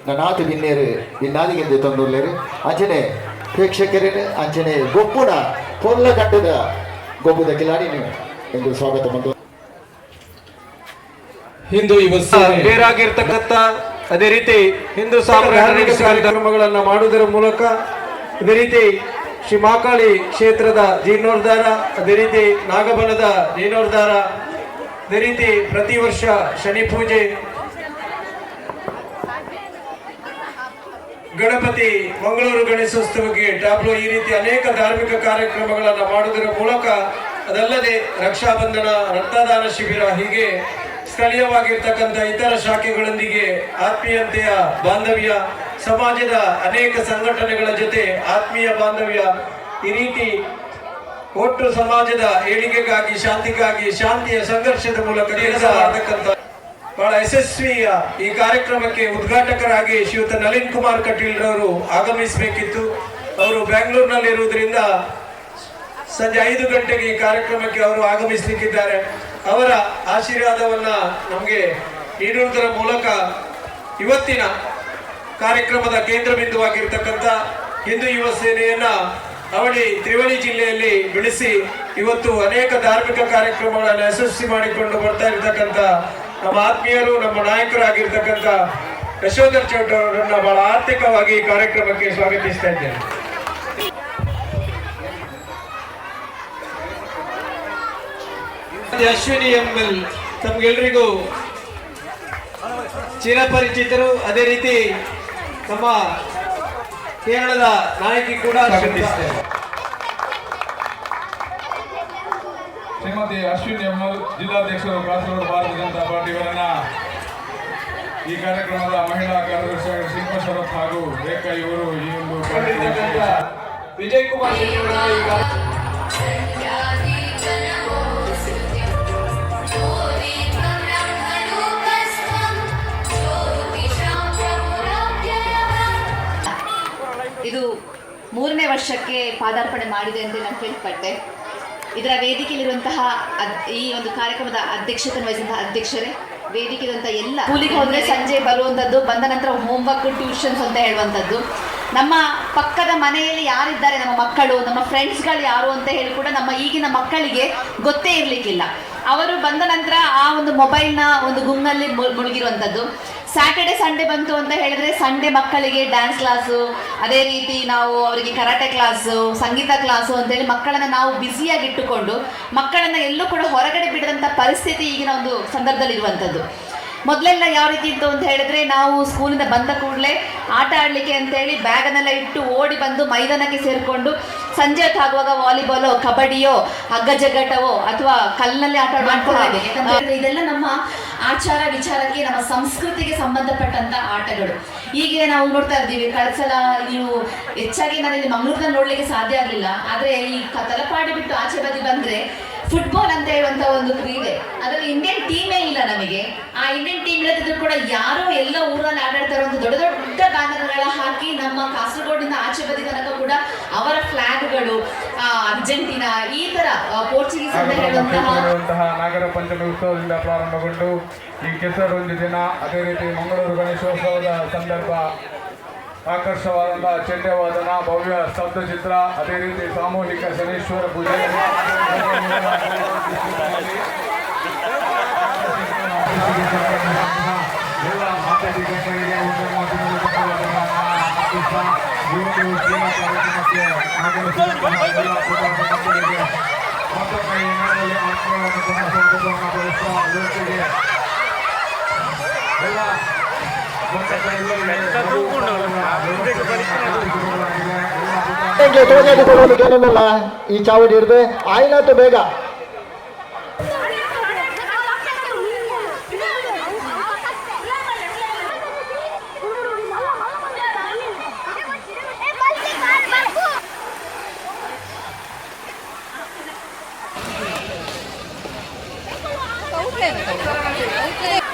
ಿನ ನಾತು ಬಿನ್ನೇರು ಬಿನ್ನಾದಿಗೆಂದು ತಂದುಳ್ಳೇರು ಅಂಚನೆ ಪ್ರೇಕ್ಷಕರೇನು ಅಂಚನೆ ಗೊಪ್ಪುನ ಪೊಲ್ಲ ಕಟ್ಟದ ಗೊಬ್ಬುದ ಕಿಲಾಡಿ ಎಂದು ಸ್ವಾಗತ ಬಂದು ಹಿಂದೂ ಬೇರಾಗಿರ್ತಕ್ಕಂಥ ಅದೇ ರೀತಿ ಹಿಂದೂ ಸಾಂಪ್ರದಾಯಿಕ ಕಾರ್ಯಕ್ರಮಗಳನ್ನು ಮಾಡುವುದರ ಮೂಲಕ ಅದೇ ರೀತಿ ಶ್ರೀ ಮಹಾಕಾಳಿ ಕ್ಷೇತ್ರದ ಜೀರ್ಣೋದ್ಧಾರ, ಅದೇ ರೀತಿ ನಾಗಬಲದ ಜೀರ್ಣೋದ್ಧಾರ, ಅದೇ ರೀತಿ ಪ್ರತಿ ವರ್ಷ ಶನಿ ಪೂಜೆ, ಗಣಪತಿ ಮಂಗಳೂರು ಗಣೇಶೋತ್ಸವಕ್ಕೆ ಟಾಬ್ಲೋ, ಈ ರೀತಿ ಅನೇಕ ಧಾರ್ಮಿಕ ಕಾರ್ಯಕ್ರಮಗಳನ್ನು ಮಾಡುವುದರ ಮೂಲಕ, ಅದಲ್ಲದೆ ರಕ್ಷಾಬಂಧನ, ರಕ್ತದಾನ ಶಿಬಿರ, ಹೀಗೆ ಸ್ಥಳೀಯವಾಗಿರ್ತಕ್ಕಂಥ ಇತರ ಶಾಖೆಗಳೊಂದಿಗೆ ಆತ್ಮೀಯತೆಯ ಬಾಂಧವ್ಯ, ಸಮಾಜದ ಅನೇಕ ಸಂಘಟನೆಗಳ ಜೊತೆ ಆತ್ಮೀಯ ಬಾಂಧವ್ಯ, ಈ ರೀತಿ ಒಟ್ಟು ಸಮಾಜದ ಏಳಿಗೆಗಾಗಿ, ಶಾಂತಿಗಾಗಿ, ಶಾಂತಿಯ ಸಂಘರ್ಷದ ಮೂಲಕ ಕೆಲಸ ಮಾಡತಕ್ಕಂಥ ಬಹಳ ಯಶಸ್ವಿಯ ಈ ಕಾರ್ಯಕ್ರಮಕ್ಕೆ ಉದ್ಘಾಟಕರಾಗಿ ಶ್ರೀಯುತ ನಳಿನ್ ಕುಮಾರ್ ಕಟೀಲ್ ರವರು ಆಗಮಿಸಬೇಕಿತ್ತು. ಅವರು ಬೆಂಗಳೂರಿನಲ್ಲಿ ಇರುವುದರಿಂದ ಸಂಜೆ 5 ಗಂಟೆಗೆ ಈ ಕಾರ್ಯಕ್ರಮಕ್ಕೆ ಅವರು ಆಗಮಿಸಲಿಕ್ಕಿದ್ದಾರೆ. ಅವರ ಆಶೀರ್ವಾದವನ್ನ ನಮಗೆ ನೀಡುವುದರ ಮೂಲಕ ಇವತ್ತಿನ ಕಾರ್ಯಕ್ರಮದ ಕೇಂದ್ರ ಬಿಂದುವಾಗಿರ್ತಕ್ಕಂಥ ಹಿಂದೂ ಯುವ ಸೇನೆಯನ್ನ ತ್ರಿವಳಿ ಜಿಲ್ಲೆಯಲ್ಲಿ ಬೆಳೆಸಿ ಇವತ್ತು ಅನೇಕ ಧಾರ್ಮಿಕ ಕಾರ್ಯಕ್ರಮಗಳನ್ನು ಯಶಸ್ವಿ ಮಾಡಿಕೊಂಡು ಬರ್ತಾ ಇರತಕ್ಕಂಥ ನಮ್ಮ ಆತ್ಮೀಯರು, ನಮ್ಮ ನಾಯಕರಾಗಿರ್ತಕ್ಕಂಥ ಯಶೋಧರ್ ಚೌಟ ಅವರನ್ನ ಬಹಳ ಆರ್ಥಿಕವಾಗಿ ಈ ಕಾರ್ಯಕ್ರಮಕ್ಕೆ ಸ್ವಾಗತಿಸ್ತಾ ಇದ್ದೇನೆ. ಅಶ್ವಿನಿ ಎಂಎಲ್ ತಮ್ಗೆಲ್ರಿಗೂ ಚಿರಪರಿಚಿತರು. ಅದೇ ರೀತಿ ನಮ್ಮ ಕೇರಳದ ನಾಯಕಿ ಕೂಡ ಸ್ವಾಗತಿಸ್ತೇವೆ. ಶ್ರೀಮತಿ ಅಶ್ವಿನಿ ಎಂಎಲ್ ಜಿಲ್ಲಾಧ್ಯಕ್ಷರು, ಕಾಸರಗೋಡು ಭಾರತೀಯ ಜನತಾ ಪಾರ್ಟಿ ಅವರನ್ನ ಈ ಕಾರ್ಯಕ್ರಮದ ಮಹಿಳಾ ಕಾರ್ಯದರ್ಶಿ ಶಿಲ್ಪಾ ಶರತ್ ಹಾಗೂ ರೇಖಾ ಇವರು ಈ ಒಂದು ವಿಜಯ್ ಕುಮಾರ್ ಇದು 3ನೇ ವರ್ಷಕ್ಕೆ ಪಾದಾರ್ಪಣೆ ಮಾಡಿದೆ ಅಂತ ನಾನು ಕೇಳ್ಪಟ್ಟೆ. ಇದರ ವೇದಿಕೆಯಲ್ಲಿರುವಂತಹ ಈ ಒಂದು ಕಾರ್ಯಕ್ರಮದ ಅಧ್ಯಕ್ಷತೆಯನ್ನು ವಹಿಸಿದಂತಹ ಅಧ್ಯಕ್ಷರೇ, ವೇದಿಕೆಯಿರುವಂಥ ಎಲ್ಲ ಸ್ಕೂಲಿಗೆ ಹೋದರೆ ಸಂಜೆ ಬರುವಂಥದ್ದು, ಬಂದ ನಂತರ ಹೋಮ್ವರ್ಕ್, ಟ್ಯೂಷನ್ಸ್ ಅಂತ ಹೇಳುವಂಥದ್ದು, ನಮ್ಮ ಪಕ್ಕದ ಮನೆಯಲ್ಲಿ ಯಾರಿದ್ದಾರೆ, ನಮ್ಮ ಮಕ್ಕಳು, ನಮ್ಮ ಫ್ರೆಂಡ್ಸ್ಗಳು ಯಾರು ಅಂತ ಹೇಳಿ ಕೂಡ ನಮ್ಮ ಈಗಿನ ಮಕ್ಕಳಿಗೆ ಗೊತ್ತೇ ಇರಲಿಕ್ಕಿಲ್ಲ. ಅವರು ಬಂದ ನಂತರ ಆ ಒಂದು ಮೊಬೈಲ್ನ ಒಂದು ಗುಂಗಲ್ಲಿ ಮುಳುಗಿರುವಂಥದ್ದು. ಸ್ಯಾಟರ್ಡೆ ಸಂಡೇ ಬಂತು ಅಂತ ಹೇಳಿದ್ರೆ ಸಂಡೇ ಮಕ್ಕಳಿಗೆ ಡ್ಯಾನ್ಸ್ ಕ್ಲಾಸು, ಅದೇ ರೀತಿ ನಾವು ಅವರಿಗೆ ಕರಾಟೆ ಕ್ಲಾಸು, ಸಂಗೀತ ಕ್ಲಾಸು ಅಂತೇಳಿ ಮಕ್ಕಳನ್ನು ನಾವು ಬ್ಯುಸಿಯಾಗಿಟ್ಟುಕೊಂಡು ಮಕ್ಕಳನ್ನು ಎಲ್ಲೂ ಕೂಡ ಹೊರಗಡೆ ಬಿಡದಂಥ ಪರಿಸ್ಥಿತಿ ಈಗಿನ ಒಂದು ಸಂದರ್ಭದಲ್ಲಿ ಇರುವಂಥದ್ದು. ಮೊದಲೆಲ್ಲ ಯಾವ ರೀತಿ ಇತ್ತು ಅಂತ ಹೇಳಿದ್ರೆ, ನಾವು ಸ್ಕೂಲಿಂದ ಬಂದ ಕೂಡಲೇ ಆಟ ಆಡಲಿಕ್ಕೆ ಅಂತೇಳಿ ಬ್ಯಾಗನ್ನೆಲ್ಲ ಇಟ್ಟು ಓಡಿ ಬಂದು ಮೈದಾನಕ್ಕೆ ಸೇರಿಕೊಂಡು ಸಂಜೆ ಹೊತ್ತಾಗುವಾಗ ವಾಲಿಬಾಲೋ, ಕಬಡ್ಡಿಯೋ, ಹಗ್ಗ ಜಗ್ಗಾಟವೋ ಅಥವಾ ಕಲ್ಲಿನಲ್ಲಿ ಆಟ ಆಡುವಂಥದ್ದು. ಯಾಕಂದ್ರೆ ಇದೆಲ್ಲ ನಮ್ಮ ಆಚಾರ ವಿಚಾರಕ್ಕೆ, ನಮ್ಮ ಸಂಸ್ಕೃತಿಗೆ ಸಂಬಂಧಪಟ್ಟಂತ ಆಟಗಳು. ಹೀಗೆ ನಾವು ನೋಡ್ತಾ ಇದ್ದೀವಿ. ಕಳೆದ ನೀವು ಹೆಚ್ಚಾಗಿ ನಾನು ಇಲ್ಲಿ ಮಂಗಳೂರಿನಲ್ಲಿ ನೋಡ್ಲಿಕ್ಕೆ ಸಾಧ್ಯ ಆಗಲಿಲ್ಲ, ಆದರೆ ಈ ತಲಪಾಡಿ ಬಿಟ್ಟು ಆಚೆ ಬದಿ ಬಂದ್ರೆ ಫುಟ್ಬಾಲ್ ಅಂತ ಹೇಳುವಂತ ಒಂದು ಕ್ರೀಡೆ, ಅದರಲ್ಲಿ ಇಂಡಿಯನ್ ಟೀಮೇ ಇಲ್ಲ ನಮಗೆ. ಆ ಇಂಡಿಯನ್ ಟೀಮ್ ಇಲ್ಲದಿದ್ರು ಕೂಡ ಯಾರೋ ಎಲ್ಲ ಊರಲ್ಲಿ ಆಟಾಡ್ತಾ ಇರುವಂತ ದೊಡ್ಡ ದೊಡ್ಡ ಬ್ಯಾನರ್ಗಳ ಹಾಕಿ ನಮ್ಮ ಕಾಸರಗೋಡಿಂದ ಆಚೆ ಬದಿ ತನಕ ಕೂಡ ಅವರ ಫ್ಲಾಗ್ಗಳು, ಅರ್ಜೆಂಟೀನಾ, ಈ ತರ ಪೋರ್ಚುಗೀಸ್ ಅಂತ ಹೇಳುವಂತಹ ನಾಗರ ಪಂಚಮಿ ಉತ್ಸವದಿಂದ ಪ್ರಾರಂಭಗೊಂಡು ಈ ಕೆಸರೊಂದು ದಿನ, ಅದೇ ರೀತಿ ಮಂಗಳೂರು ಗಣೇಶೋತ್ಸವದ ಸಂದರ್ಭ ಆಕರ್ಷವಾದಂತಹ ಚೆಂಡೆವಾದನ, ಭವ್ಯ ಸ್ತಬ್ಧಚಿತ್ರ, ಅದೇ ರೀತಿ ಸಾಮೂಹಿಕ ಶನೀಶ್ವರ ಪೂಜೆ, ಎಲ್ಲ ಮಾತಾಡಿಗಳಿಗೆ ಏನಲ್ಲ ಈ ಚಾವಡಿ ಹಿಡಿದು ಆಯ್ನಾತು ಬೇಗ. Okay.